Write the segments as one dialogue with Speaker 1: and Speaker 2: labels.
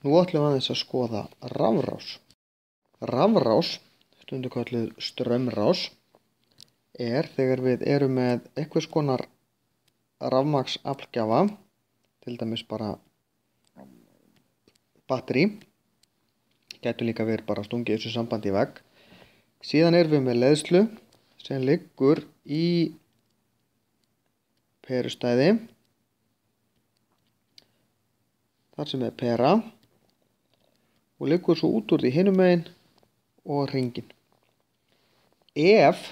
Speaker 1: Nú ætlum við aðeins að skoða rafrás. Rafrás, stundum kölluð straumrás, er þegar við erum með einhvers konar rafmagnsaflgjafa, til dæmis bara batteri, gætu líka verið bara stungið þessu sambandi í vegg. Síðan erum við með leiðslu sem liggur í perustæði, þar sem er pera, og liggur svo út úr því hinum megin og hringinn. Ef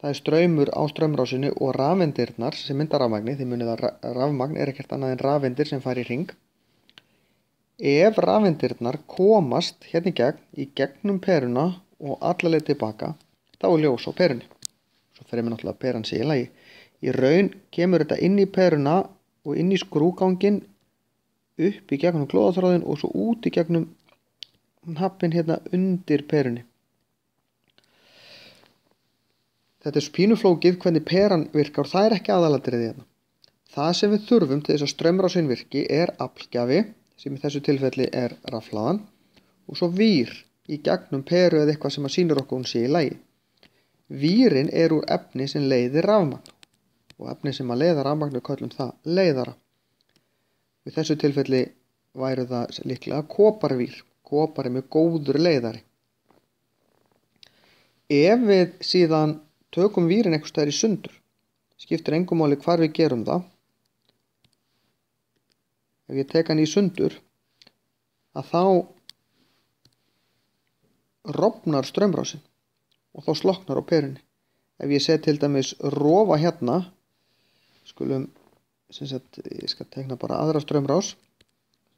Speaker 1: það er straumur á straumrásinni og rafeindirnar sem mynda rafmagni, því munið að rafmagn er ekkert annað en rafeindir sem fara í hring. Ef rafeindirnar komast hérna í gegnum peruna og alla leið tilbaka, þá er ljós á perunni. Svo fer mér náttúrulega peran sé í lagi. Í raun kemur þetta inn í peruna og inn í skrúganginn, upp í gegnum klóðaþráðinn og svo út í gegnum hnappinn hérna undir perunni. Þetta er pínuflókið hvernig peran virkar og það er ekki aðalatriðið hérna. Það sem við þurfum til þess að straumrásin virki er aflgjafi, sem í þessu tilfelli er rafhlaðan, og svo vír í gegnum peru eða eitthvað sem að sýnir okkur hún sé í lagi. Vírinn er úr efni sem leiðir rafmagn og efni sem að leiða rafmagn við köllum það leiðara. Í þessu tilfelli væri það líklega koparvír. Kopar er með góður leiðari. Ef við síðan tökum vírinn einhvers staðar í sundur, skiptir engu máli hvar við gerum það. Ef ég tek hann í sundur, að þá rofnar straumrásin og þá slokknar á perunni. Ef ég set til dæmis rofa hérna, ég skal tekna bara aðra straumrás,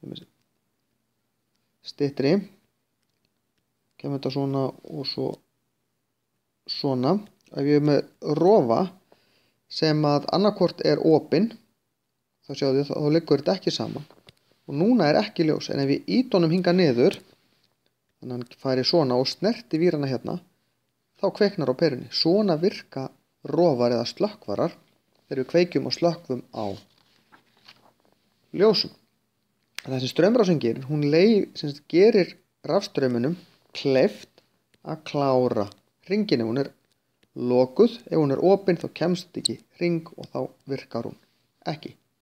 Speaker 1: sem er styttri, kemur þetta svona og svo svona. Ef ég er með rofa sem að annarkvort er opinn, þá sjáðu þið, þá liggur þetta ekki saman og núna er ekki ljós, en ef ég ýti honum hingað niður, þannig að hann færi svona og snerti vírana hérna, þá kveiknar á perunni. Svona virka rofar eða slökkvarar þegar við kveikjum og slökkvum á ljósum. Þessi straumrásin gerir, hún gerir rafstraumunum kleift að klára hringinn. Ef hún er lokuð, ef hún er opin, þá kemst ekki hring og þá virkar hún ekki.